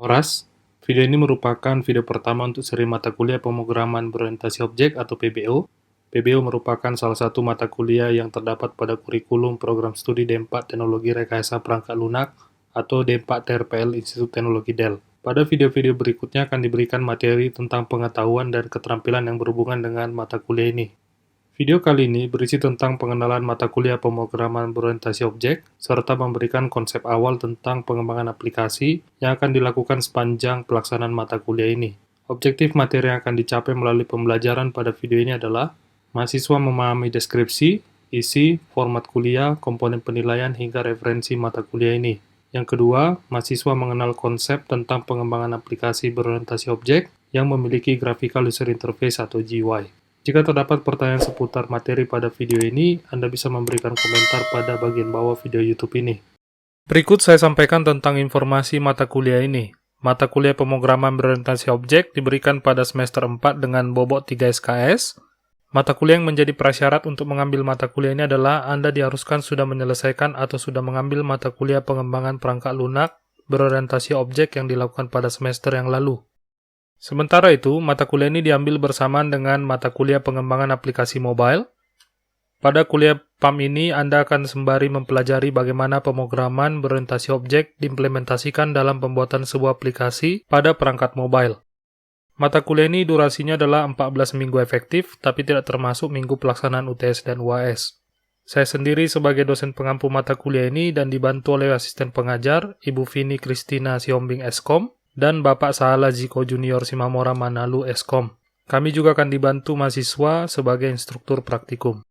Horas, video ini merupakan video pertama untuk seri mata kuliah pemrograman berorientasi objek atau PBO. PBO merupakan salah satu mata kuliah yang terdapat pada kurikulum program studi D4 Teknologi Rekayasa Perangkat Lunak atau D4 TRPL Institut Teknologi Dell. Pada video-video berikutnya akan diberikan materi tentang pengetahuan dan keterampilan yang berhubungan dengan mata kuliah ini. Video kali ini berisi tentang pengenalan mata kuliah pemrograman berorientasi objek, serta memberikan konsep awal tentang pengembangan aplikasi yang akan dilakukan sepanjang pelaksanaan mata kuliah ini. Objektif materi yang akan dicapai melalui pembelajaran pada video ini adalah mahasiswa memahami deskripsi, isi, format kuliah, komponen penilaian, hingga referensi mata kuliah ini. Yang kedua, mahasiswa mengenal konsep tentang pengembangan aplikasi berorientasi objek yang memiliki Graphical User Interface atau GUI. Jika terdapat pertanyaan seputar materi pada video ini, Anda bisa memberikan komentar pada bagian bawah video YouTube ini. Berikut saya sampaikan tentang informasi mata kuliah ini. Mata kuliah pemrograman berorientasi objek diberikan pada semester 4 dengan bobot 3 SKS. Mata kuliah yang menjadi prasyarat untuk mengambil mata kuliah ini adalah Anda diharuskan sudah menyelesaikan atau sudah mengambil mata kuliah pengembangan perangkat lunak berorientasi objek yang dilakukan pada semester yang lalu. Sementara itu, mata kuliah ini diambil bersamaan dengan mata kuliah pengembangan aplikasi mobile. Pada kuliah PAM ini, Anda akan sembari mempelajari bagaimana pemrograman berorientasi objek diimplementasikan dalam pembuatan sebuah aplikasi pada perangkat mobile. Mata kuliah ini durasinya adalah 14 minggu efektif, tapi tidak termasuk minggu pelaksanaan UTS dan UAS. Saya sendiri sebagai dosen pengampu mata kuliah ini dan dibantu oleh asisten pengajar, Ibu Vini Kristina Siombing Eskom, dan Bapak Sahala Ziko Junior Simamora Manalu Eskom. Kami juga akan dibantu mahasiswa sebagai instruktur praktikum.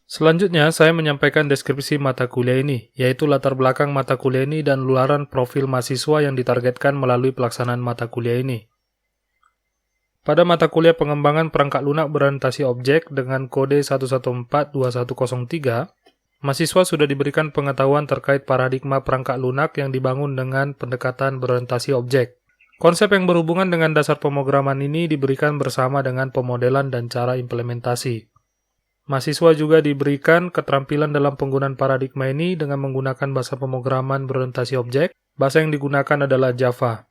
Selanjutnya, saya menyampaikan deskripsi mata kuliah ini, yaitu latar belakang mata kuliah ini dan luaran profil mahasiswa yang ditargetkan melalui pelaksanaan mata kuliah ini. Pada mata kuliah pengembangan perangkat lunak berorientasi objek dengan kode 1142103, mahasiswa sudah diberikan pengetahuan terkait paradigma perangkat lunak yang dibangun dengan pendekatan berorientasi objek. Konsep yang berhubungan dengan dasar pemrograman ini diberikan bersama dengan pemodelan dan cara implementasi. Mahasiswa juga diberikan keterampilan dalam penggunaan paradigma ini dengan menggunakan bahasa pemrograman berorientasi objek. Bahasa yang digunakan adalah Java.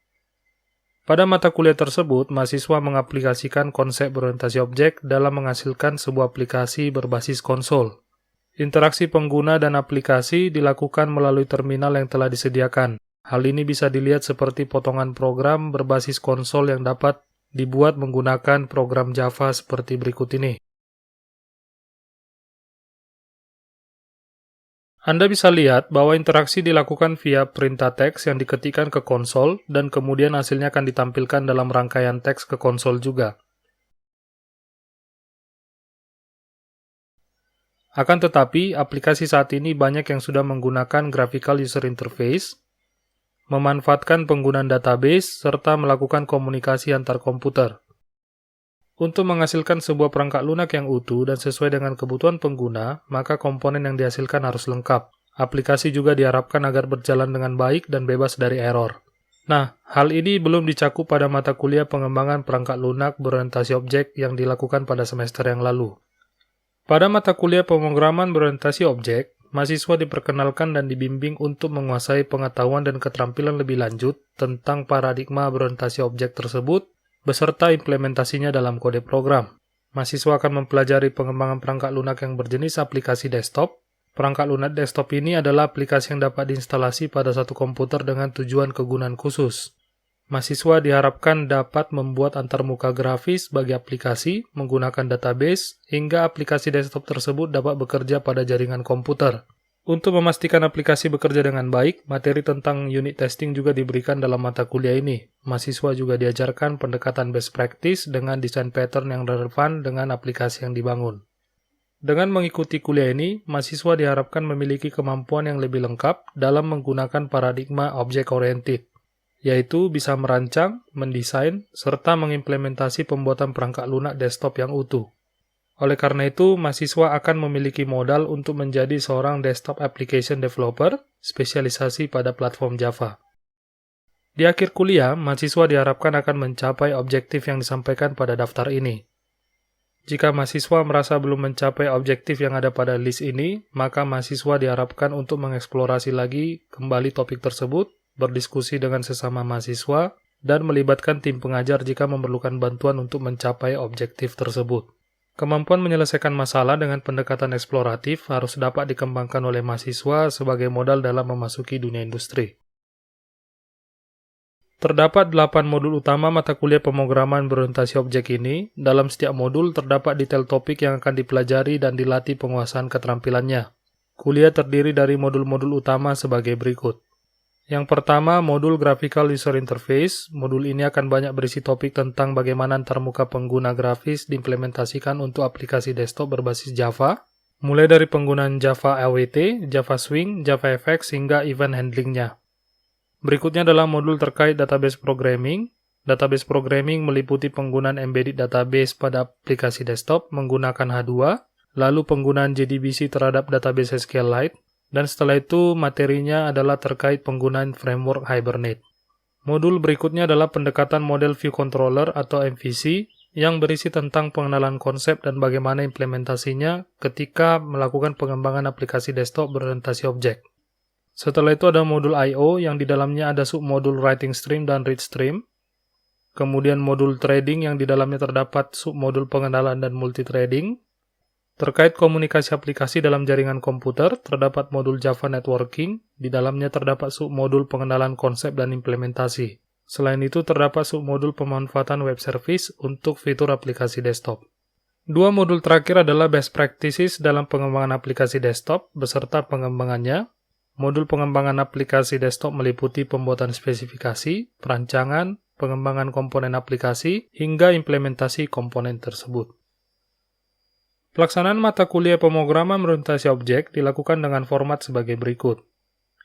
Pada mata kuliah tersebut, mahasiswa mengaplikasikan konsep berorientasi objek dalam menghasilkan sebuah aplikasi berbasis konsol. Interaksi pengguna dan aplikasi dilakukan melalui terminal yang telah disediakan. Hal ini bisa dilihat seperti potongan program berbasis konsol yang dapat dibuat menggunakan program Java seperti berikut ini. Anda bisa lihat bahwa interaksi dilakukan via perintah teks yang diketikkan ke konsol dan kemudian hasilnya akan ditampilkan dalam rangkaian teks ke konsol juga. Akan tetapi, aplikasi saat ini banyak yang sudah menggunakan Graphical User Interface, memanfaatkan penggunaan database, serta melakukan komunikasi antar komputer. Untuk menghasilkan sebuah perangkat lunak yang utuh dan sesuai dengan kebutuhan pengguna, maka komponen yang dihasilkan harus lengkap. Aplikasi juga diharapkan agar berjalan dengan baik dan bebas dari error. Nah, hal ini belum dicakup pada mata kuliah pengembangan perangkat lunak berorientasi objek yang dilakukan pada semester yang lalu. Pada mata kuliah pemrograman berorientasi objek, mahasiswa diperkenalkan dan dibimbing untuk menguasai pengetahuan dan keterampilan lebih lanjut tentang paradigma berorientasi objek tersebut, beserta implementasinya dalam kode program. Mahasiswa akan mempelajari pengembangan perangkat lunak yang berjenis aplikasi desktop. Perangkat lunak desktop ini adalah aplikasi yang dapat diinstalasi pada satu komputer dengan tujuan kegunaan khusus. Mahasiswa diharapkan dapat membuat antarmuka grafis bagi aplikasi, menggunakan database, hingga aplikasi desktop tersebut dapat bekerja pada jaringan komputer. Untuk memastikan aplikasi bekerja dengan baik, materi tentang unit testing juga diberikan dalam mata kuliah ini. Mahasiswa juga diajarkan pendekatan best practice dengan desain pattern yang relevan dengan aplikasi yang dibangun. Dengan mengikuti kuliah ini, mahasiswa diharapkan memiliki kemampuan yang lebih lengkap dalam menggunakan paradigma object-oriented, yaitu bisa merancang, mendesain, serta mengimplementasi pembuatan perangkat lunak desktop yang utuh. Oleh karena itu, mahasiswa akan memiliki modal untuk menjadi seorang desktop application developer, spesialisasi pada platform Java. Di akhir kuliah, mahasiswa diharapkan akan mencapai objektif yang disampaikan pada daftar ini. Jika mahasiswa merasa belum mencapai objektif yang ada pada list ini, maka mahasiswa diharapkan untuk mengeksplorasi lagi kembali topik tersebut berdiskusi dengan sesama mahasiswa, dan melibatkan tim pengajar jika memerlukan bantuan untuk mencapai objektif tersebut. Kemampuan menyelesaikan masalah dengan pendekatan eksploratif harus dapat dikembangkan oleh mahasiswa sebagai modal dalam memasuki dunia industri. Terdapat 8 modul utama mata kuliah pemrograman berorientasi objek ini. Dalam setiap modul terdapat detail topik yang akan dipelajari dan dilatih penguasaan keterampilannya. Kuliah terdiri dari modul-modul utama sebagai berikut. Yang pertama, modul Graphical User Interface. Modul ini akan banyak berisi topik tentang bagaimana antarmuka pengguna grafis diimplementasikan untuk aplikasi desktop berbasis Java, mulai dari penggunaan Java LWT, Java Swing, Java Effects, hingga event handlingnya. Berikutnya adalah modul terkait database programming. Database programming meliputi penggunaan embedded database pada aplikasi desktop menggunakan H2, lalu penggunaan JDBC terhadap database SQLite, dan setelah itu materinya adalah terkait penggunaan framework Hibernate. Modul berikutnya adalah pendekatan model view controller atau MVC yang berisi tentang pengenalan konsep dan bagaimana implementasinya ketika melakukan pengembangan aplikasi desktop berorientasi objek. Setelah itu ada modul I/O yang di dalamnya ada submodul writing stream dan read stream. Kemudian modul trading yang di dalamnya terdapat submodul pengenalan dan multithreading. Terkait komunikasi aplikasi dalam jaringan komputer, terdapat modul Java Networking, di dalamnya terdapat submodul pengenalan konsep dan implementasi. Selain itu, terdapat submodul pemanfaatan web service untuk fitur aplikasi desktop. Dua modul terakhir adalah Best Practices dalam pengembangan aplikasi desktop, beserta pengembangannya. Modul pengembangan aplikasi desktop meliputi pembuatan spesifikasi, perancangan, pengembangan komponen aplikasi, hingga implementasi komponen tersebut. Pelaksanaan mata kuliah pemrograman berorientasi objek dilakukan dengan format sebagai berikut.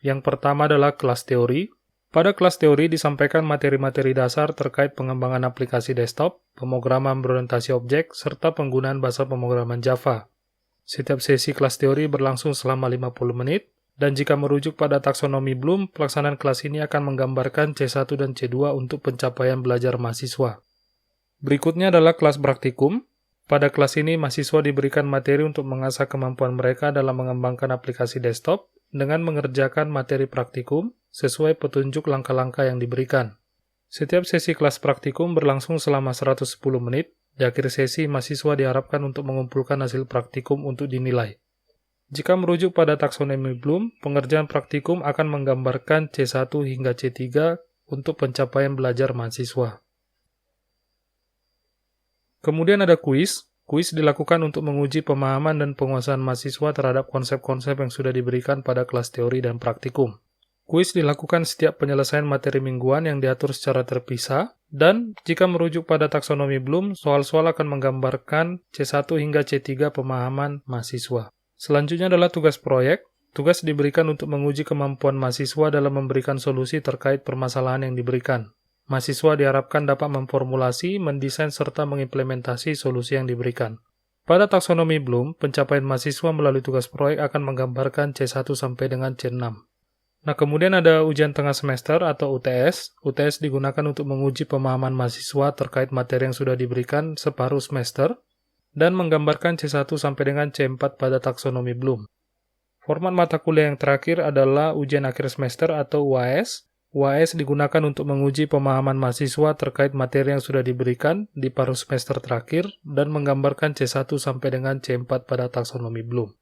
Yang pertama adalah kelas teori. Pada kelas teori disampaikan materi-materi dasar terkait pengembangan aplikasi desktop, pemrograman berorientasi objek, serta penggunaan bahasa pemrograman Java. Setiap sesi kelas teori berlangsung selama 50 menit, dan jika merujuk pada taksonomi Bloom, pelaksanaan kelas ini akan menggambarkan C1 dan C2 untuk pencapaian belajar mahasiswa. Berikutnya adalah kelas praktikum. Pada kelas ini, mahasiswa diberikan materi untuk mengasah kemampuan mereka dalam mengembangkan aplikasi desktop dengan mengerjakan materi praktikum sesuai petunjuk langkah-langkah yang diberikan. Setiap sesi kelas praktikum berlangsung selama 110 menit. Di akhir sesi, mahasiswa diharapkan untuk mengumpulkan hasil praktikum untuk dinilai. Jika merujuk pada taksonomi Bloom, pengerjaan praktikum akan menggambarkan C1 hingga C3 untuk pencapaian belajar mahasiswa. Kemudian ada kuis. Kuis dilakukan untuk menguji pemahaman dan penguasaan mahasiswa terhadap konsep-konsep yang sudah diberikan pada kelas teori dan praktikum. Kuis dilakukan setiap penyelesaian materi mingguan yang diatur secara terpisah, dan jika merujuk pada taksonomi Bloom, soal-soal akan menggambarkan C1 hingga C3 pemahaman mahasiswa. Selanjutnya adalah tugas proyek. Tugas diberikan untuk menguji kemampuan mahasiswa dalam memberikan solusi terkait permasalahan yang diberikan. Mahasiswa diharapkan dapat memformulasi, mendesain, serta mengimplementasi solusi yang diberikan. Pada taksonomi Bloom, pencapaian mahasiswa melalui tugas proyek akan menggambarkan C1 sampai dengan C6. Nah, kemudian ada ujian tengah semester atau UTS. UTS digunakan untuk menguji pemahaman mahasiswa terkait materi yang sudah diberikan separuh semester dan menggambarkan C1 sampai dengan C4 pada taksonomi Bloom. Format mata kuliah yang terakhir adalah ujian akhir semester atau UAS. UAS digunakan untuk menguji pemahaman mahasiswa terkait materi yang sudah diberikan di paruh semester terakhir dan menggambarkan C1 sampai dengan C4 pada taksonomi Bloom.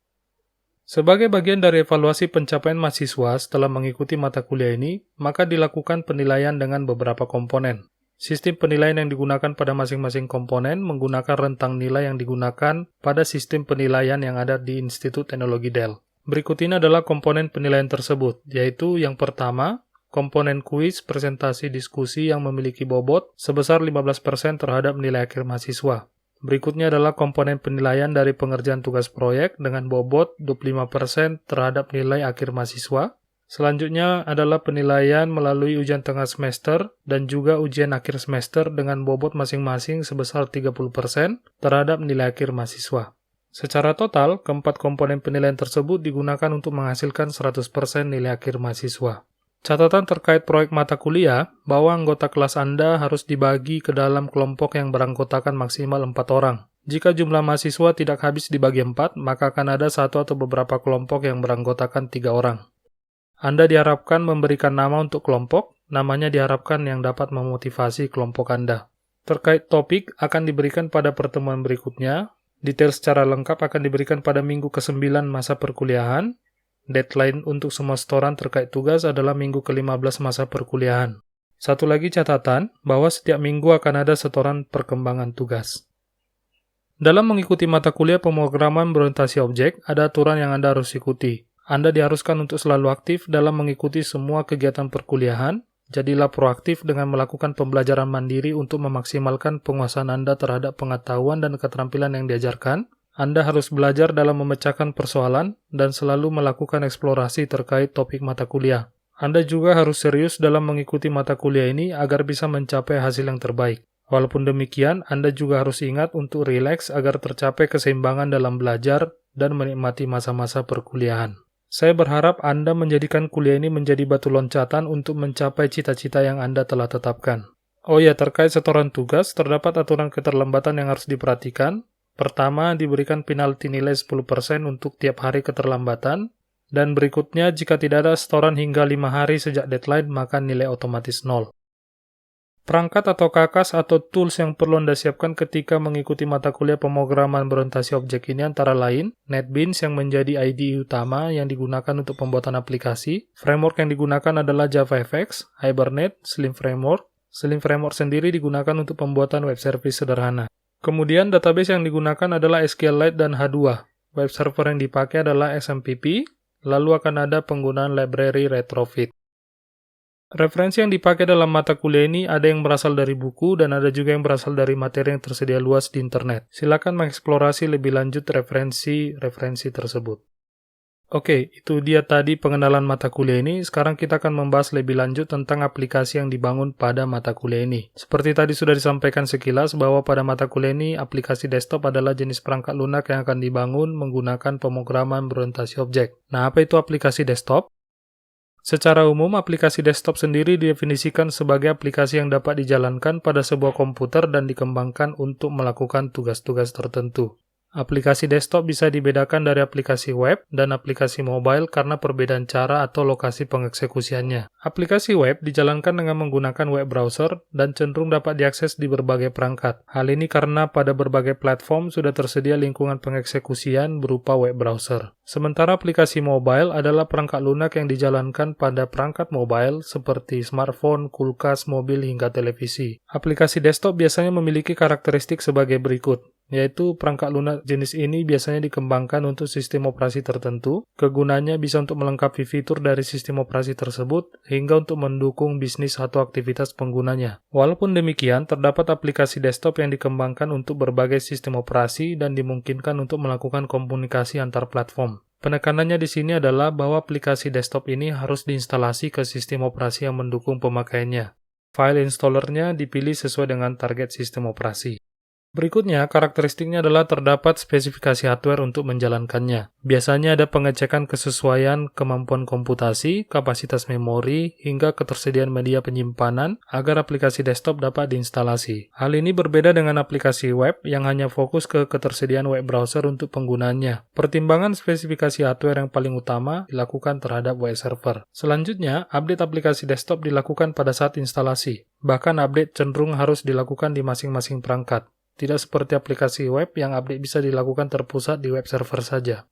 Sebagai bagian dari evaluasi pencapaian mahasiswa setelah mengikuti mata kuliah ini, maka dilakukan penilaian dengan beberapa komponen. Sistem penilaian yang digunakan pada masing-masing komponen menggunakan rentang nilai yang digunakan pada sistem penilaian yang ada di Institut Teknologi Dell. Berikut ini adalah komponen penilaian tersebut, yaitu yang pertama, komponen kuis, presentasi, diskusi yang memiliki bobot sebesar 15% terhadap nilai akhir mahasiswa. Berikutnya adalah komponen penilaian dari pengerjaan tugas proyek dengan bobot 25% terhadap nilai akhir mahasiswa. Selanjutnya adalah penilaian melalui ujian tengah semester dan juga ujian akhir semester dengan bobot masing-masing sebesar 30% terhadap nilai akhir mahasiswa. Secara total, keempat komponen penilaian tersebut digunakan untuk menghasilkan 100% nilai akhir mahasiswa. Catatan terkait proyek mata kuliah, bahwa anggota kelas Anda harus dibagi ke dalam kelompok yang beranggotakan maksimal 4 orang. Jika jumlah mahasiswa tidak habis dibagi 4, maka akan ada satu atau beberapa kelompok yang beranggotakan 3 orang. Anda diharapkan memberikan nama untuk kelompok, namanya diharapkan yang dapat memotivasi kelompok Anda. Terkait topik akan diberikan pada pertemuan berikutnya, detail secara lengkap akan diberikan pada minggu ke-9 masa perkuliahan, deadline untuk semua setoran terkait tugas adalah minggu ke-15 masa perkuliahan. Satu lagi catatan, bahwa setiap minggu akan ada setoran perkembangan tugas. Dalam mengikuti mata kuliah pemrograman berorientasi objek, ada aturan yang Anda harus ikuti. Anda diharuskan untuk selalu aktif dalam mengikuti semua kegiatan perkuliahan. Jadilah proaktif dengan melakukan pembelajaran mandiri untuk memaksimalkan penguasaan Anda terhadap pengetahuan dan keterampilan yang diajarkan. Anda harus belajar dalam memecahkan persoalan dan selalu melakukan eksplorasi terkait topik mata kuliah. Anda juga harus serius dalam mengikuti mata kuliah ini agar bisa mencapai hasil yang terbaik. Walaupun demikian, Anda juga harus ingat untuk rileks agar tercapai keseimbangan dalam belajar dan menikmati masa-masa perkuliahan. Saya berharap Anda menjadikan kuliah ini menjadi batu loncatan untuk mencapai cita-cita yang Anda telah tetapkan. Oh ya, terkait setoran tugas, terdapat aturan keterlambatan yang harus diperhatikan. Pertama, diberikan penalti nilai 10% untuk tiap hari keterlambatan, dan berikutnya jika tidak ada setoran hingga 5 hari sejak deadline, maka nilai otomatis 0. Perangkat atau KAKAS atau tools yang perlu Anda siapkan ketika mengikuti mata kuliah pemrograman berorientasi objek ini antara lain NetBeans yang menjadi IDE utama yang digunakan untuk pembuatan aplikasi. Framework yang digunakan adalah JavaFX, Hibernate, Slim Framework. Slim Framework sendiri digunakan untuk pembuatan web service sederhana. Kemudian database yang digunakan adalah SQLite dan H2. Web server yang dipakai adalah XMPP, lalu akan ada penggunaan library Retrofit. Referensi yang dipakai dalam mata kuliah ini ada yang berasal dari buku dan ada juga yang berasal dari materi yang tersedia luas di internet. Silakan mengeksplorasi lebih lanjut referensi tersebut. Oke, itu dia tadi pengenalan mata kuliah ini. Sekarang kita akan membahas lebih lanjut tentang aplikasi yang dibangun pada mata kuliah ini. Seperti tadi sudah disampaikan sekilas bahwa pada mata kuliah ini aplikasi desktop adalah jenis perangkat lunak yang akan dibangun menggunakan pemrograman berorientasi objek. Nah, apa itu aplikasi desktop? Secara umum, aplikasi desktop sendiri didefinisikan sebagai aplikasi yang dapat dijalankan pada sebuah komputer dan dikembangkan untuk melakukan tugas-tugas tertentu. Aplikasi desktop bisa dibedakan dari aplikasi web dan aplikasi mobile karena perbedaan cara atau lokasi pengeksekusiannya. Aplikasi web dijalankan dengan menggunakan web browser dan cenderung dapat diakses di berbagai perangkat. Hal ini karena pada berbagai platform sudah tersedia lingkungan pengeksekusian berupa web browser. Sementara aplikasi mobile adalah perangkat lunak yang dijalankan pada perangkat mobile seperti smartphone, kulkas, mobil, hingga televisi. Aplikasi desktop biasanya memiliki karakteristik sebagai berikut, yaitu perangkat lunak jenis ini biasanya dikembangkan untuk sistem operasi tertentu. Kegunaannya bisa untuk melengkapi fitur dari sistem operasi tersebut hingga untuk mendukung bisnis atau aktivitas penggunanya. Walaupun demikian, terdapat aplikasi desktop yang dikembangkan untuk berbagai sistem operasi dan dimungkinkan untuk melakukan komunikasi antar platform. Penekanannya di sini adalah bahwa aplikasi desktop ini harus diinstalasi ke sistem operasi yang mendukung pemakaiannya. File installernya dipilih sesuai dengan target sistem operasi. Berikutnya, karakteristiknya adalah terdapat spesifikasi hardware untuk menjalankannya. Biasanya ada pengecekan kesesuaian kemampuan komputasi, kapasitas memori, hingga ketersediaan media penyimpanan agar aplikasi desktop dapat diinstalasi. Hal ini berbeda dengan aplikasi web yang hanya fokus ke ketersediaan web browser untuk penggunanya. Pertimbangan spesifikasi hardware yang paling utama dilakukan terhadap web server. Selanjutnya, update aplikasi desktop dilakukan pada saat instalasi. Bahkan update cenderung harus dilakukan di masing-masing perangkat. Tidak seperti aplikasi web yang update bisa dilakukan terpusat di web server saja.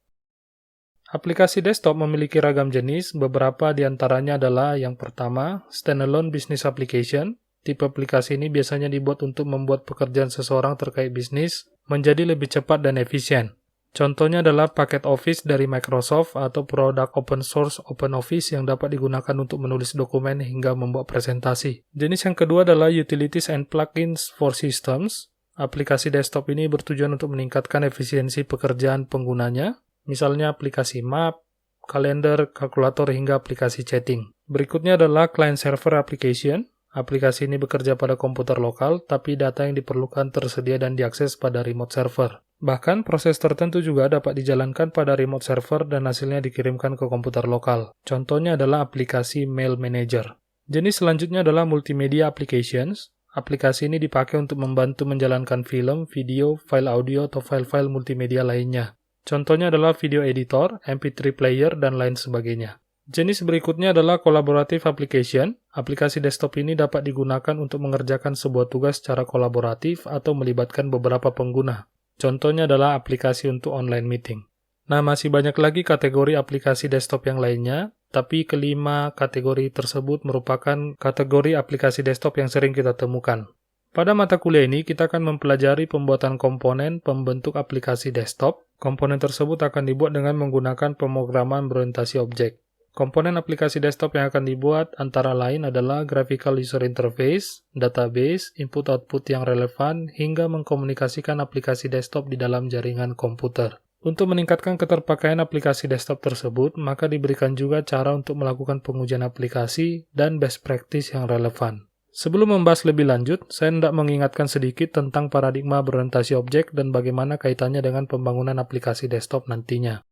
Aplikasi desktop memiliki ragam jenis, beberapa di antaranya adalah yang pertama, standalone business application. Tipe aplikasi ini biasanya dibuat untuk membuat pekerjaan seseorang terkait bisnis menjadi lebih cepat dan efisien. Contohnya adalah paket Office dari Microsoft atau produk open source OpenOffice yang dapat digunakan untuk menulis dokumen hingga membuat presentasi. Jenis yang kedua adalah Utilities and Plugins for Systems. Aplikasi desktop ini bertujuan untuk meningkatkan efisiensi pekerjaan penggunanya, misalnya aplikasi map, kalender, kalkulator, hingga aplikasi chatting. Berikutnya adalah client-server application. Aplikasi ini bekerja pada komputer lokal, tapi data yang diperlukan tersedia dan diakses pada remote server. Bahkan, proses tertentu juga dapat dijalankan pada remote server dan hasilnya dikirimkan ke komputer lokal. Contohnya adalah aplikasi Mail Manager. Jenis selanjutnya adalah multimedia applications. Aplikasi ini dipakai untuk membantu menjalankan film, video, file audio, atau file-file multimedia lainnya. Contohnya adalah video editor, MP3 player, dan lain sebagainya. Jenis berikutnya adalah collaborative application. Aplikasi desktop ini dapat digunakan untuk mengerjakan sebuah tugas secara kolaboratif atau melibatkan beberapa pengguna. Contohnya adalah aplikasi untuk online meeting. Nah, masih banyak lagi kategori aplikasi desktop yang lainnya, tapi kelima kategori tersebut merupakan kategori aplikasi desktop yang sering kita temukan. Pada mata kuliah ini, kita akan mempelajari pembuatan komponen pembentuk aplikasi desktop. Komponen tersebut akan dibuat dengan menggunakan pemrograman berorientasi objek. Komponen aplikasi desktop yang akan dibuat antara lain adalah graphical user interface, database, input-output yang relevan, hingga mengkomunikasikan aplikasi desktop di dalam jaringan komputer. Untuk meningkatkan keterpakaian aplikasi desktop tersebut, maka diberikan juga cara untuk melakukan pengujian aplikasi dan best practice yang relevan. Sebelum membahas lebih lanjut, saya hendak mengingatkan sedikit tentang paradigma berorientasi objek dan bagaimana kaitannya dengan pembangunan aplikasi desktop nantinya.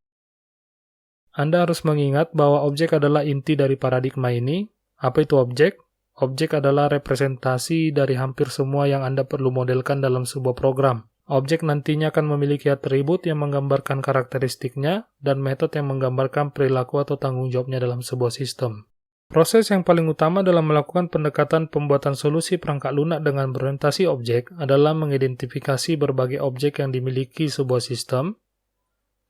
Anda harus mengingat bahwa objek adalah inti dari paradigma ini. Apa itu objek? Objek adalah representasi dari hampir semua yang Anda perlu modelkan dalam sebuah program. Objek nantinya akan memiliki atribut yang menggambarkan karakteristiknya dan metode yang menggambarkan perilaku atau tanggung jawabnya dalam sebuah sistem. Proses yang paling utama dalam melakukan pendekatan pembuatan solusi perangkat lunak dengan berorientasi objek adalah mengidentifikasi berbagai objek yang dimiliki sebuah sistem,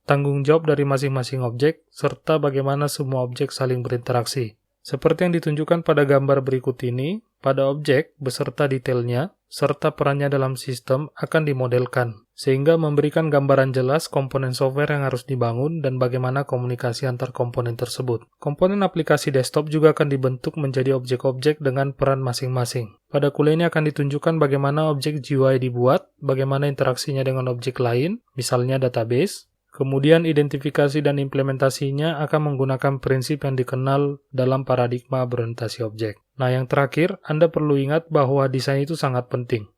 tanggung jawab dari masing-masing objek, serta bagaimana semua objek saling berinteraksi. Seperti yang ditunjukkan pada gambar berikut ini, pada objek beserta detailnya, serta perannya dalam sistem akan dimodelkan, sehingga memberikan gambaran jelas komponen software yang harus dibangun dan bagaimana komunikasi antar komponen tersebut. Komponen aplikasi desktop juga akan dibentuk menjadi objek-objek dengan peran masing-masing. Pada kuliah ini akan ditunjukkan bagaimana objek GUI dibuat, bagaimana interaksinya dengan objek lain, misalnya database. Kemudian identifikasi dan implementasinya akan menggunakan prinsip yang dikenal dalam paradigma berorientasi objek. Nah, yang terakhir, Anda perlu ingat bahwa desain itu sangat penting.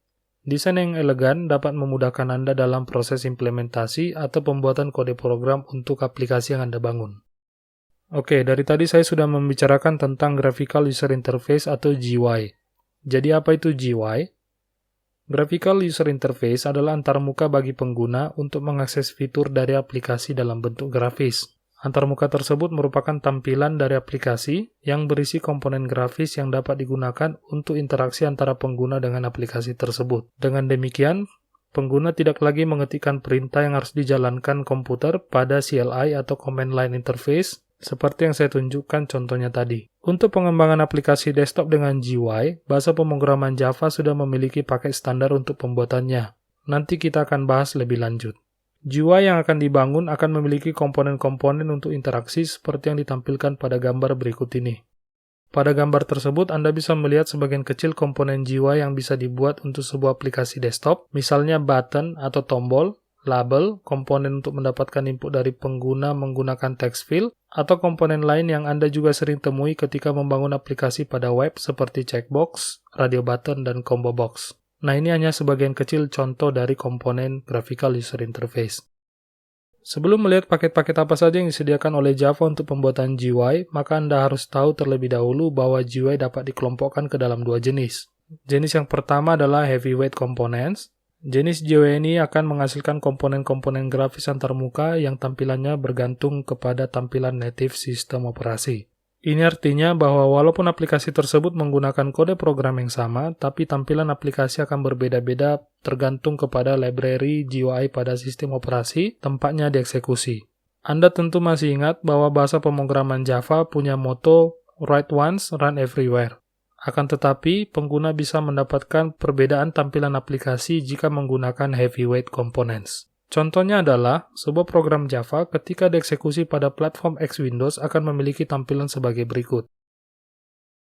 Desain yang elegan dapat memudahkan Anda dalam proses implementasi atau pembuatan kode program untuk aplikasi yang Anda bangun. Oke, dari tadi saya sudah membicarakan tentang Graphical User Interface atau GUI. Jadi apa itu GUI? Graphical User Interface adalah antarmuka bagi pengguna untuk mengakses fitur dari aplikasi dalam bentuk grafis. Antarmuka tersebut merupakan tampilan dari aplikasi yang berisi komponen grafis yang dapat digunakan untuk interaksi antara pengguna dengan aplikasi tersebut. Dengan demikian, pengguna tidak lagi mengetikkan perintah yang harus dijalankan komputer pada CLI atau Command Line Interface, seperti yang saya tunjukkan contohnya tadi. Untuk pengembangan aplikasi desktop dengan GUI, bahasa pemrograman Java sudah memiliki paket standar untuk pembuatannya. Nanti kita akan bahas lebih lanjut. GUI yang akan dibangun akan memiliki komponen-komponen untuk interaksi seperti yang ditampilkan pada gambar berikut ini. Pada gambar tersebut, Anda bisa melihat sebagian kecil komponen GUI yang bisa dibuat untuk sebuah aplikasi desktop, misalnya button atau tombol, label, komponen untuk mendapatkan input dari pengguna menggunakan text field, atau komponen lain yang Anda juga sering temui ketika membangun aplikasi pada web seperti checkbox, radio button, dan combo box. Nah, ini hanya sebagian kecil contoh dari komponen Graphical User Interface. Sebelum melihat paket-paket apa saja yang disediakan oleh Java untuk pembuatan GUI, maka Anda harus tahu terlebih dahulu bahwa GUI dapat dikelompokkan ke dalam dua jenis. Jenis yang pertama adalah Heavyweight Components. Jenis GUI ini akan menghasilkan komponen-komponen grafis antarmuka yang tampilannya bergantung kepada tampilan native sistem operasi. Ini artinya bahwa walaupun aplikasi tersebut menggunakan kode program yang sama, tapi tampilan aplikasi akan berbeda-beda tergantung kepada library GUI pada sistem operasi tempatnya dieksekusi. Anda tentu masih ingat bahwa bahasa pemrograman Java punya moto write once, run everywhere. Akan tetapi, pengguna bisa mendapatkan perbedaan tampilan aplikasi jika menggunakan heavyweight components. Contohnya adalah, sebuah program Java ketika dieksekusi pada platform X Windows akan memiliki tampilan sebagai berikut.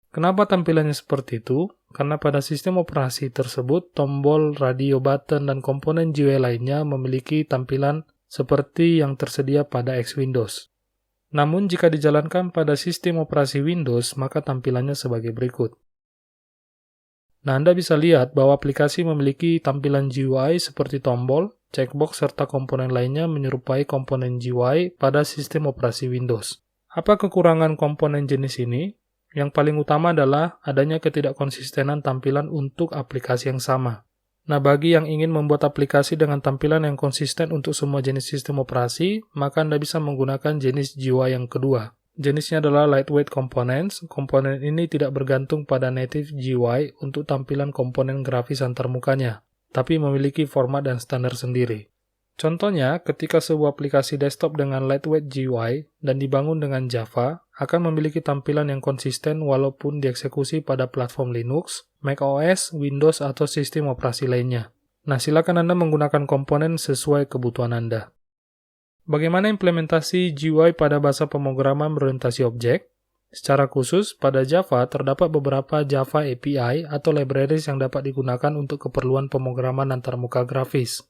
Kenapa tampilannya seperti itu? Karena pada sistem operasi tersebut, tombol, radio button, dan komponen GUI lainnya memiliki tampilan seperti yang tersedia pada X Windows. Namun, jika dijalankan pada sistem operasi Windows, maka tampilannya sebagai berikut. Nah, Anda bisa lihat bahwa aplikasi memiliki tampilan GUI seperti tombol, checkbox, serta komponen lainnya menyerupai komponen GUI pada sistem operasi Windows. Apa kekurangan komponen jenis ini? Yang paling utama adalah adanya ketidakkonsistenan tampilan untuk aplikasi yang sama. Nah, bagi yang ingin membuat aplikasi dengan tampilan yang konsisten untuk semua jenis sistem operasi, maka Anda bisa menggunakan jenis GUI yang kedua. Jenisnya adalah lightweight components. Komponen ini tidak bergantung pada native GUI untuk tampilan komponen grafis antarmukanya, tapi memiliki format dan standar sendiri. Contohnya, ketika sebuah aplikasi desktop dengan lightweight GUI dan dibangun dengan Java, akan memiliki tampilan yang konsisten walaupun dieksekusi pada platform Linux, macOS, Windows, atau sistem operasi lainnya. Nah, silakan Anda menggunakan komponen sesuai kebutuhan Anda. Bagaimana implementasi GUI pada bahasa pemrograman berorientasi objek? Secara khusus, pada Java terdapat beberapa Java API atau libraries yang dapat digunakan untuk keperluan pemrograman antarmuka grafis.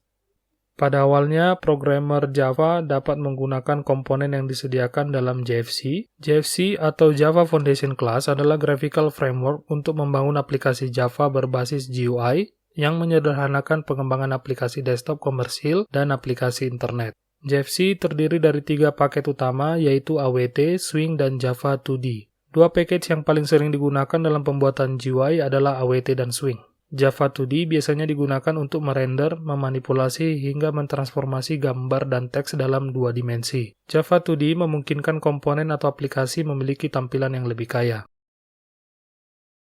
Pada awalnya, programmer Java dapat menggunakan komponen yang disediakan dalam JFC. JFC atau Java Foundation Class adalah graphical framework untuk membangun aplikasi Java berbasis GUI yang menyederhanakan pengembangan aplikasi desktop komersil dan aplikasi internet. JFC terdiri dari 3 paket utama, yaitu AWT, Swing, dan Java 2D. 2 package yang paling sering digunakan dalam pembuatan GUI adalah AWT dan Swing. Java 2D biasanya digunakan untuk merender, memanipulasi, hingga mentransformasi gambar dan teks dalam 2 dimensi. Java 2D memungkinkan komponen atau aplikasi memiliki tampilan yang lebih kaya.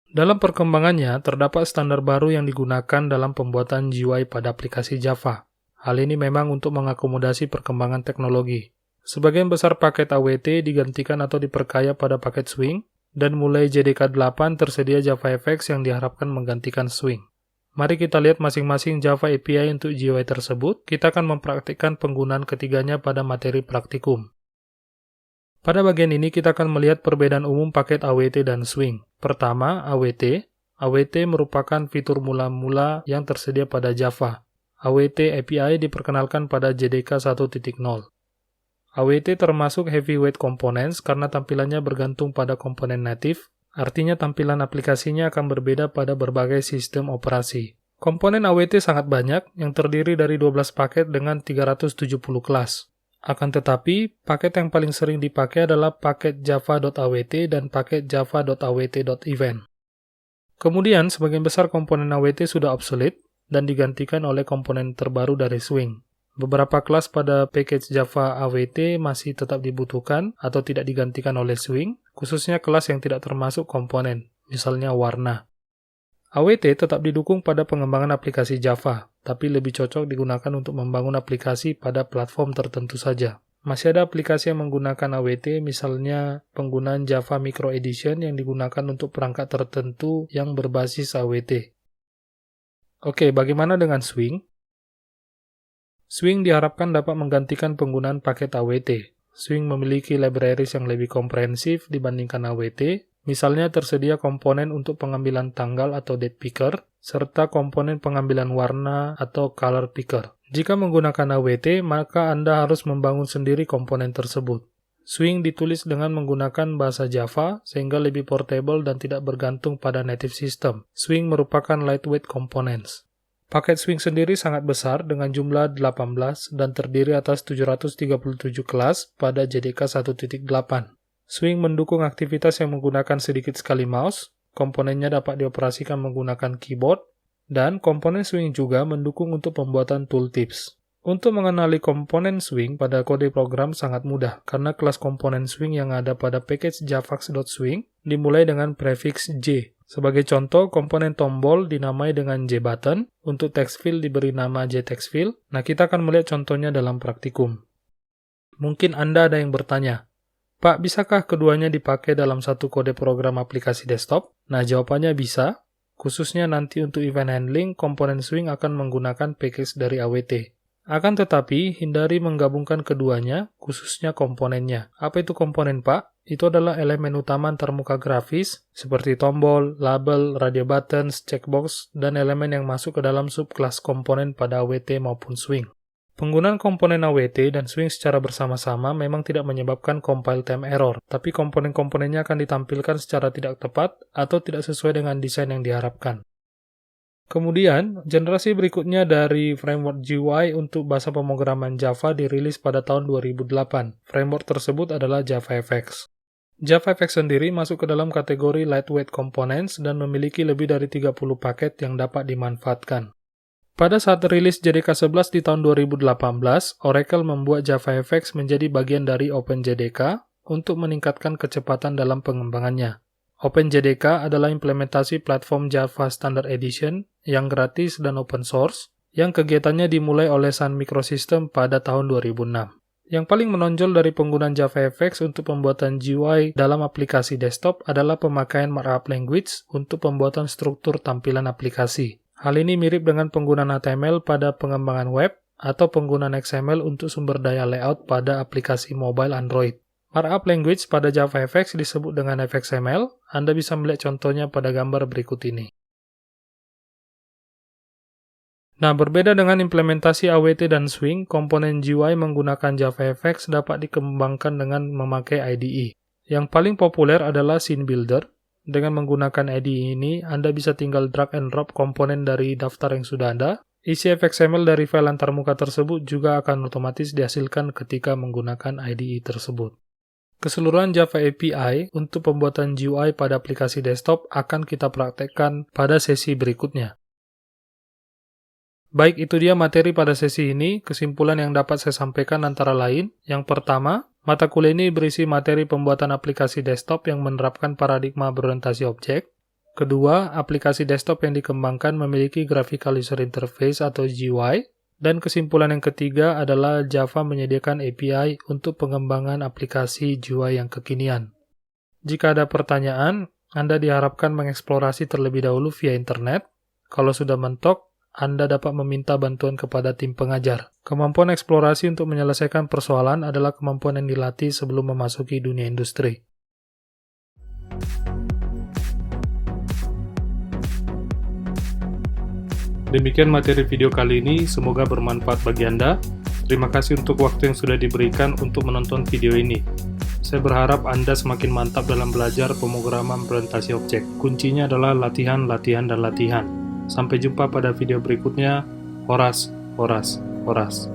Dalam perkembangannya, terdapat standar baru yang digunakan dalam pembuatan GUI pada aplikasi Java. Hal ini memang untuk mengakomodasi perkembangan teknologi. Sebagian besar paket AWT digantikan atau diperkaya pada paket Swing, dan mulai JDK 8 tersedia JavaFX yang diharapkan menggantikan Swing. Mari kita lihat masing-masing Java API untuk GUI tersebut. Kita akan mempraktikkan penggunaan ketiganya pada materi praktikum. Pada bagian ini kita akan melihat perbedaan umum paket AWT dan Swing. Pertama, AWT. AWT merupakan fitur mula-mula yang tersedia pada Java. AWT API diperkenalkan pada JDK 1.0. AWT termasuk heavyweight components karena tampilannya bergantung pada komponen native, artinya tampilan aplikasinya akan berbeda pada berbagai sistem operasi. Komponen AWT sangat banyak, yang terdiri dari 12 paket dengan 370 kelas. Akan tetapi, paket yang paling sering dipakai adalah paket java.awt dan paket java.awt.event. Kemudian, sebagian besar komponen AWT sudah obsolete dan digantikan oleh komponen terbaru dari Swing. Beberapa kelas pada package Java AWT masih tetap dibutuhkan atau tidak digantikan oleh Swing, khususnya kelas yang tidak termasuk komponen, misalnya warna. AWT tetap didukung pada pengembangan aplikasi Java, tapi lebih cocok digunakan untuk membangun aplikasi pada platform tertentu saja. Masih ada aplikasi yang menggunakan AWT, misalnya penggunaan Java Micro Edition yang digunakan untuk perangkat tertentu yang berbasis AWT. Oke, bagaimana dengan Swing? Swing diharapkan dapat menggantikan penggunaan paket AWT. Swing memiliki libraries yang lebih komprehensif dibandingkan AWT, misalnya tersedia komponen untuk pengambilan tanggal atau date picker, serta komponen pengambilan warna atau color picker. Jika menggunakan AWT, maka Anda harus membangun sendiri komponen tersebut. Swing ditulis dengan menggunakan bahasa Java, sehingga lebih portable dan tidak bergantung pada native system. Swing merupakan lightweight components. Paket Swing sendiri sangat besar dengan jumlah 18 dan terdiri atas 737 kelas pada JDK 1.8. Swing mendukung aktivitas yang menggunakan sedikit sekali mouse, komponennya dapat dioperasikan menggunakan keyboard, dan komponen Swing juga mendukung untuk pembuatan tooltips. Untuk mengenali komponen Swing pada kode program sangat mudah, karena kelas komponen Swing yang ada pada package javax.swing dimulai dengan prefiks J. Sebagai contoh, komponen tombol dinamai dengan JButton, untuk text field diberi nama JTextField. Nah, kita akan melihat contohnya dalam praktikum. Mungkin Anda ada yang bertanya, Pak, bisakah keduanya dipakai dalam satu kode program aplikasi desktop? Nah, jawabannya bisa. Khususnya nanti untuk event handling, komponen Swing akan menggunakan package dari AWT. Akan tetapi, hindari menggabungkan keduanya, khususnya komponennya. Apa itu komponen, Pak? Itu adalah elemen utama antarmuka grafis, seperti tombol, label, radio buttons, checkbox, dan elemen yang masuk ke dalam subkelas komponen pada AWT maupun Swing. Penggunaan komponen AWT dan Swing secara bersama-sama memang tidak menyebabkan compile time error, tapi komponen-komponennya akan ditampilkan secara tidak tepat atau tidak sesuai dengan desain yang diharapkan. Kemudian, generasi berikutnya dari framework GUI untuk bahasa pemrograman Java dirilis pada tahun 2008. Framework tersebut adalah JavaFX. JavaFX sendiri masuk ke dalam kategori lightweight components dan memiliki lebih dari 30 paket yang dapat dimanfaatkan. Pada saat rilis JDK 11 di tahun 2018, Oracle membuat JavaFX menjadi bagian dari OpenJDK. untuk meningkatkan kecepatan dalam pengembangannya. OpenJDK adalah implementasi platform Java Standard Edition yang gratis dan open source, yang kegiatannya dimulai oleh Sun Microsystem pada tahun 2006. Yang paling menonjol dari penggunaan JavaFX untuk pembuatan GUI dalam aplikasi desktop adalah pemakaian markup language untuk pembuatan struktur tampilan aplikasi. Hal ini mirip dengan penggunaan HTML pada pengembangan web atau penggunaan XML untuk sumber daya layout pada aplikasi mobile Android. Markup language pada JavaFX disebut dengan fXML. Anda bisa melihat contohnya pada gambar berikut ini. Nah, berbeda dengan implementasi AWT dan Swing, komponen GUI menggunakan JavaFX dapat dikembangkan dengan memakai IDE. Yang paling populer adalah Scene Builder. Dengan menggunakan IDE ini, Anda bisa tinggal drag and drop komponen dari daftar yang sudah ada. Isi fXML dari file antarmuka tersebut juga akan otomatis dihasilkan ketika menggunakan IDE tersebut. Keseluruhan Java API untuk pembuatan GUI pada aplikasi desktop akan kita praktekkan pada sesi berikutnya. Baik, itu dia materi pada sesi ini. Kesimpulan yang dapat saya sampaikan antara lain, yang pertama, mata kuliah ini berisi materi pembuatan aplikasi desktop yang menerapkan paradigma berorientasi objek. Kedua, aplikasi desktop yang dikembangkan memiliki graphical user interface atau GUI. Dan kesimpulan yang ketiga adalah Java menyediakan API untuk pengembangan aplikasi GUI yang kekinian. Jika ada pertanyaan, Anda diharapkan mengeksplorasi terlebih dahulu via internet. Kalau sudah mentok, Anda dapat meminta bantuan kepada tim pengajar. Kemampuan eksplorasi untuk menyelesaikan persoalan adalah kemampuan yang dilatih sebelum memasuki dunia industri. Demikian materi video kali ini, semoga bermanfaat bagi Anda. Terima kasih untuk waktu yang sudah diberikan untuk menonton video ini. Saya berharap Anda semakin mantap dalam belajar pemrograman berorientasi objek. Kuncinya adalah latihan, latihan, dan latihan. Sampai jumpa pada video berikutnya. Horas, horas, horas.